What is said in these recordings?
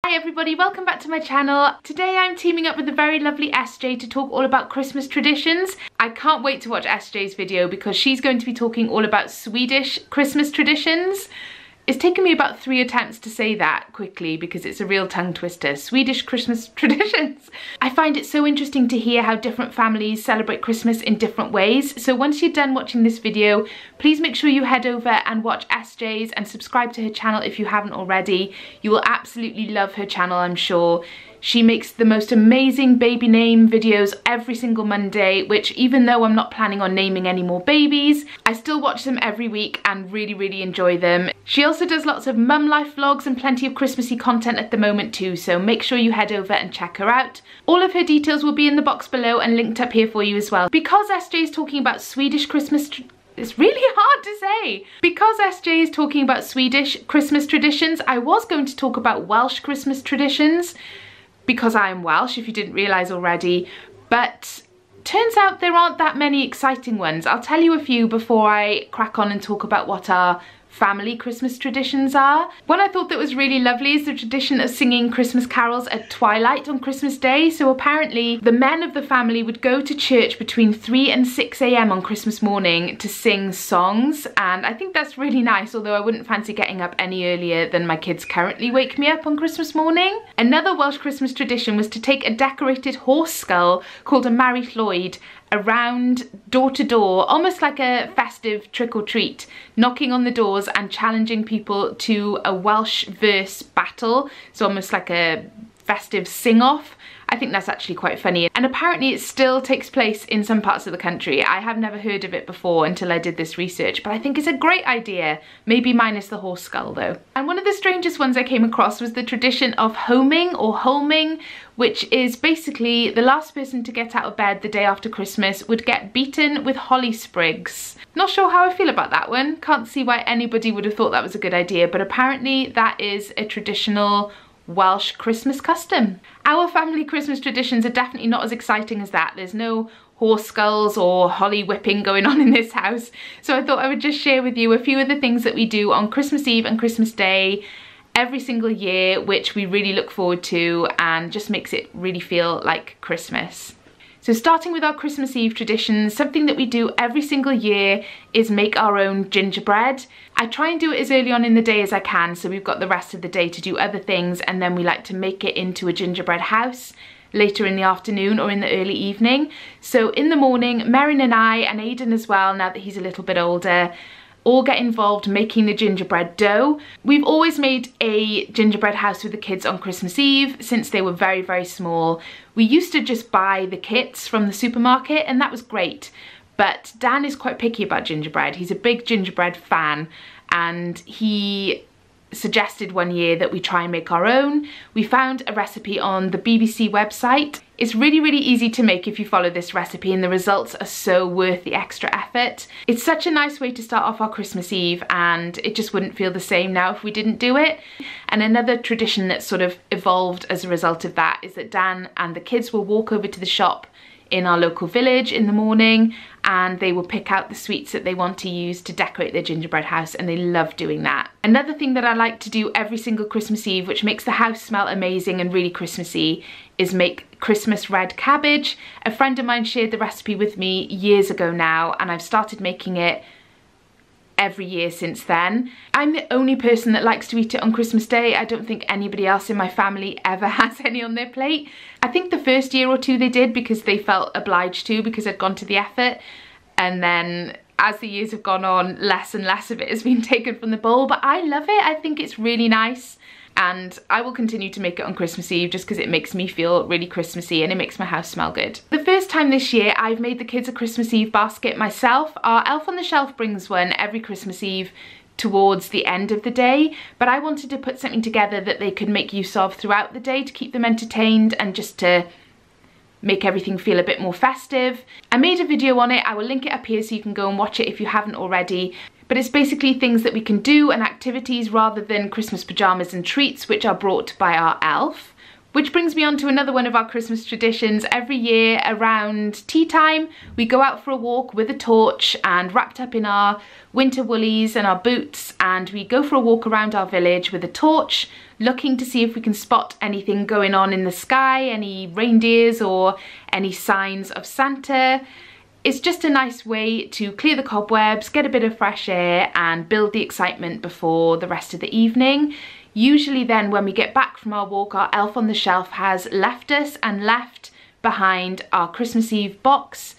Hi everybody, welcome back to my channel. Today I'm teaming up with the very lovely SJ to talk all about Christmas traditions. I can't wait to watch SJ's video because she's going to be talking all about Swedish Christmas traditions. It's taken me about 3 attempts to say that quickly because it's a real tongue twister. Swedish Christmas traditions. I find it so interesting to hear how different families celebrate Christmas in different ways. So once you're done watching this video, please make sure you head over and watch SJ's and subscribe to her channel if you haven't already. You will absolutely love her channel, I'm sure. She makes the most amazing baby name videos every single Monday, which even though I'm not planning on naming any more babies, I still watch them every week and really enjoy them. She also does lots of mum life vlogs and plenty of Christmassy content at the moment too, so make sure you head over and check her out. All of her details will be in the box below and linked up here for you as well. Because SJ is talking about Swedish Christmas it's really hard to say. Because SJ is talking about Swedish Christmas traditions, I was going to talk about Welsh Christmas traditions, because I am Welsh, if you didn't realise already, but turns out there aren't that many exciting ones. I'll tell you a few before I crack on and talk about what our family Christmas traditions are. One I thought that was really lovely is the tradition of singing Christmas carols at twilight on Christmas Day. So apparently the men of the family would go to church between 3 and 6 AM on Christmas morning to sing songs, and I think that's really nice, although I wouldn't fancy getting up any earlier than my kids currently wake me up on Christmas morning. Another Welsh Christmas tradition was to take a decorated horse skull called a Mari Llwyd around door to door, almost like a festive trick-or-treat, knocking on the doors and challenging people to a Welsh verse battle, so almost like a festive sing-off. I think that's actually quite funny, and apparently it still takes place in some parts of the country. I have never heard of it before until I did this research, but I think it's a great idea, maybe minus the horse skull though. And one of the strangest ones I came across was the tradition of homing or holming, which is basically the last person to get out of bed the day after Christmas would get beaten with holly sprigs. Not sure how I feel about that one. Can't see why anybody would have thought that was a good idea, but apparently that is a traditional Welsh Christmas custom. Our family Christmas traditions are definitely not as exciting as that. There's no horse skulls or holly whipping going on in this house. So I thought I would just share with you a few of the things that we do on Christmas Eve and Christmas Day every single year, which we really look forward to and just makes it really feel like Christmas. So starting with our Christmas Eve traditions, something that we do every single year is make our own gingerbread. I try and do it as early on in the day as I can, so we've got the rest of the day to do other things, and then we like to make it into a gingerbread house later in the afternoon or in the early evening. So in the morning, Merrin and I, and Aidan as well, now that he's a little bit older, all get involved making the gingerbread dough. We've always made a gingerbread house with the kids on Christmas Eve since they were very small. We used to just buy the kits from the supermarket, and that was great. But Dan is quite picky about gingerbread. He's a big gingerbread fan, and he suggested one year that we try and make our own. We found a recipe on the BBC website. It's really easy to make if you follow this recipe, and the results are so worth the extra effort. It's such a nice way to start off our Christmas Eve, and it just wouldn't feel the same now if we didn't do it. And another tradition that sort of evolved as a result of that is that Dan and the kids will walk over to the shop in our local village in the morning, and they will pick out the sweets that they want to use to decorate their gingerbread house, and they love doing that. Another thing that I like to do every single Christmas Eve, which makes the house smell amazing and really Christmassy, is make Christmas red cabbage. A friend of mine shared the recipe with me years ago now, and I've started making it every year since then. I'm the only person that likes to eat it on Christmas Day. I don't think anybody else in my family ever has any on their plate. I think the first year or two they did because they felt obliged to, because I'd gone to the effort, and then as the years have gone on, less and less of it has been taken from the bowl. But I love it. I think it's really nice, and I will continue to make it on Christmas Eve just because it makes me feel really Christmassy and it makes my house smell good. The first time this year I've made the kids a Christmas Eve basket myself. Our Elf on the Shelf brings one every Christmas Eve towards the end of the day, but I wanted to put something together that they could make use of throughout the day to keep them entertained and just to make everything feel a bit more festive. I made a video on it. I will link it up here so you can go and watch it if you haven't already. But it's basically things that we can do and activities rather than Christmas pajamas and treats, which are brought by our elf, Which brings me on to another one of our Christmas traditions. Every year around tea time, we go out for a walk with a torch and wrapped up in our winter woolies and our boots, and we go for a walk around our village with a torch, looking to see if we can spot anything going on in the sky, any reindeers or any signs of Santa. It's just a nice way to clear the cobwebs, get a bit of fresh air and build the excitement before the rest of the evening. Usually then when we get back from our walk, our elf on the shelf has left us and left behind our Christmas Eve box.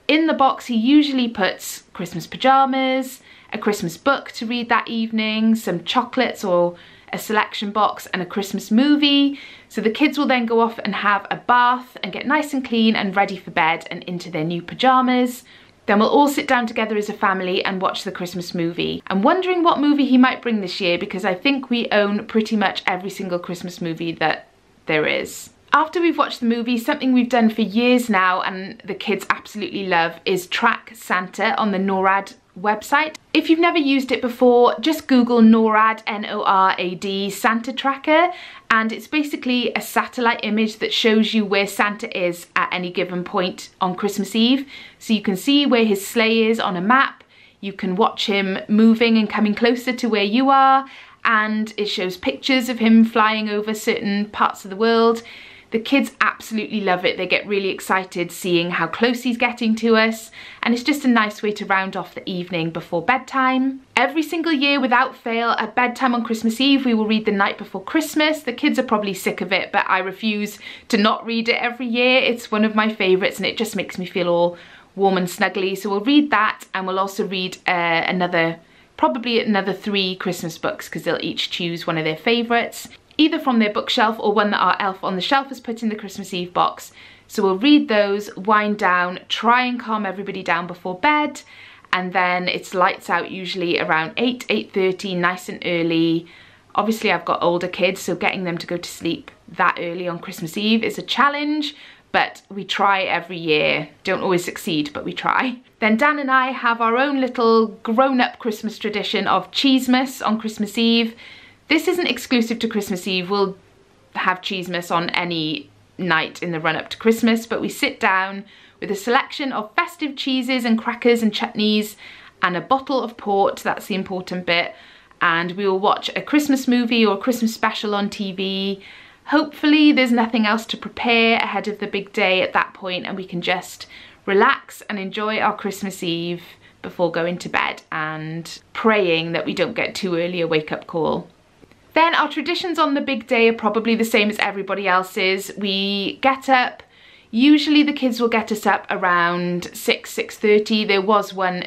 In the box he usually puts Christmas pyjamas, a Christmas book to read that evening, some chocolates or a selection box and a Christmas movie. So the kids will then go off and have a bath and get nice and clean and ready for bed and into their new pyjamas. Then we'll all sit down together as a family and watch the Christmas movie. I'm wondering what movie he might bring this year, because I think we own pretty much every single Christmas movie that there is. After we've watched the movie, something we've done for years now and the kids absolutely love is track Santa on the NORAD website. If you've never used it before, just Google NORAD, N-O-R-A-D, Santa Tracker, and it's basically a satellite image that shows you where Santa is at any given point on Christmas Eve. So you can see where his sleigh is on a map, you can watch him moving and coming closer to where you are, and it shows pictures of him flying over certain parts of the world. The kids absolutely love it. They get really excited seeing how close he's getting to us, and it's just a nice way to round off the evening before bedtime. Every single year without fail at bedtime on Christmas Eve we will read The Night Before Christmas. The kids are probably sick of it, but I refuse to not read it every year. It's one of my favourites and it just makes me feel all warm and snuggly. So we'll read that, and we'll also read probably another 3 Christmas books, because they'll each choose one of their favourites, either from their bookshelf or one that our elf on the shelf has put in the Christmas Eve box. So we'll read those, wind down, try and calm everybody down before bed, and then it's lights out usually around 8:30, nice and early. Obviously I've got older kids, so getting them to go to sleep that early on Christmas Eve is a challenge, but we try every year. Don't always succeed, but we try. Then Dan and I have our own little grown-up Christmas tradition of Cheesemas on Christmas Eve. This isn't exclusive to Christmas Eve. We'll have Cheesemas on any night in the run-up to Christmas, but we sit down with a selection of festive cheeses and crackers and chutneys and a bottle of port, that's the important bit, and we will watch a Christmas movie or a Christmas special on TV. Hopefully there's nothing else to prepare ahead of the big day at that point, and we can just relax and enjoy our Christmas Eve before going to bed and praying that we don't get too early a wake-up call. Then our traditions on the big day are probably the same as everybody else's. We get up, usually the kids will get us up around 6:30. There was one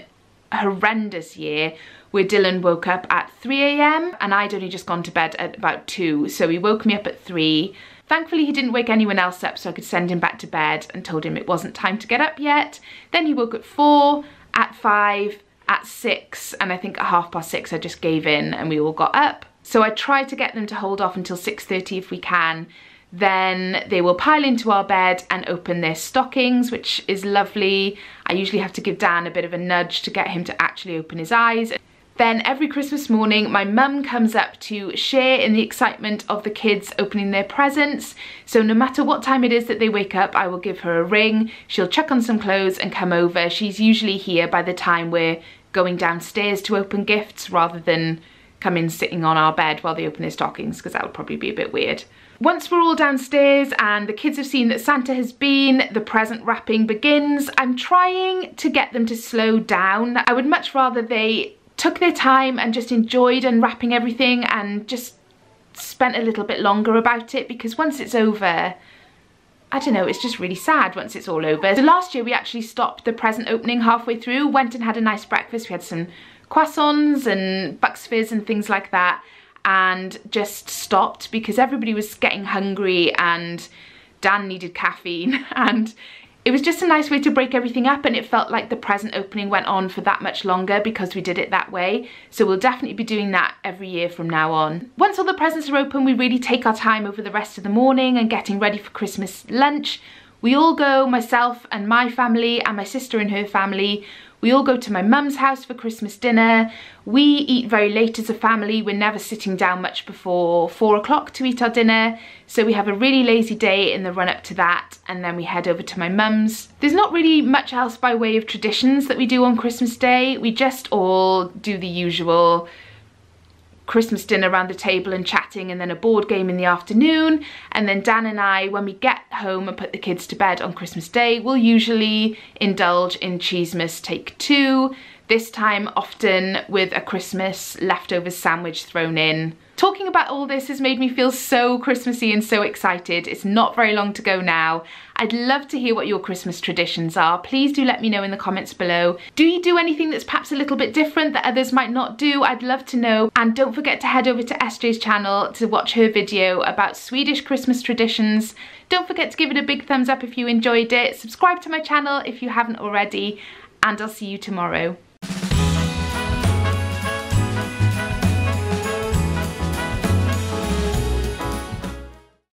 horrendous year where Dylan woke up at 3 AM and I'd only just gone to bed at about 2, so he woke me up at 3. Thankfully he didn't wake anyone else up, so I could send him back to bed and told him it wasn't time to get up yet. Then he woke at 4, at 5, at 6, and I think at 6:30 I just gave in and we all got up. So I try to get them to hold off until 6:30 if we can. Then they will pile into our bed and open their stockings, which is lovely. I usually have to give Dan a bit of a nudge to get him to actually open his eyes. Then every Christmas morning, my mum comes up to share in the excitement of the kids opening their presents. So no matter what time it is that they wake up, I will give her a ring. She'll chuck on some clothes and come over. She's usually here by the time we're going downstairs to open gifts, rather than come in sitting on our bed while they open their stockings, because that would probably be a bit weird. Once we're all downstairs and the kids have seen that Santa has been, the present wrapping begins. I'm trying to get them to slow down. I would much rather they took their time and just enjoyed unwrapping everything and just spent a little bit longer about it, because once it's over, I don't know, it's just really sad once it's all over. So last year we actually stopped the present opening halfway through, went and had a nice breakfast. We had some croissants and Bucks Fizz and things like that, and just stopped because everybody was getting hungry and Dan needed caffeine, and it was just a nice way to break everything up, and it felt like the present opening went on for that much longer because we did it that way. So we'll definitely be doing that every year from now on. Once all the presents are open, we really take our time over the rest of the morning and getting ready for Christmas lunch. We all go, myself and my family and my sister and her family, We all go to my mum's house for Christmas dinner. We eat very late as a family. We're never sitting down much before 4 o'clock to eat our dinner. So we have a really lazy day in the run up to that, and then we head over to my mum's. There's not really much else by way of traditions that we do on Christmas Day. We just all do the usual Christmas dinner around the table and chatting, and then a board game in the afternoon. And then Dan and I, when we get home and put the kids to bed on Christmas Day, we'll usually indulge in Cheesemas Take 2, this time often with a Christmas leftovers sandwich thrown in. Talking about all this has made me feel so Christmassy and so excited. It's not very long to go now. I'd love to hear what your Christmas traditions are. Please do let me know in the comments below. Do you do anything that's perhaps a little bit different that others might not do? I'd love to know. And don't forget to head over to SJ's channel to watch her video about Swedish Christmas traditions. Don't forget to give it a big thumbs up if you enjoyed it. Subscribe to my channel if you haven't already, and I'll see you tomorrow.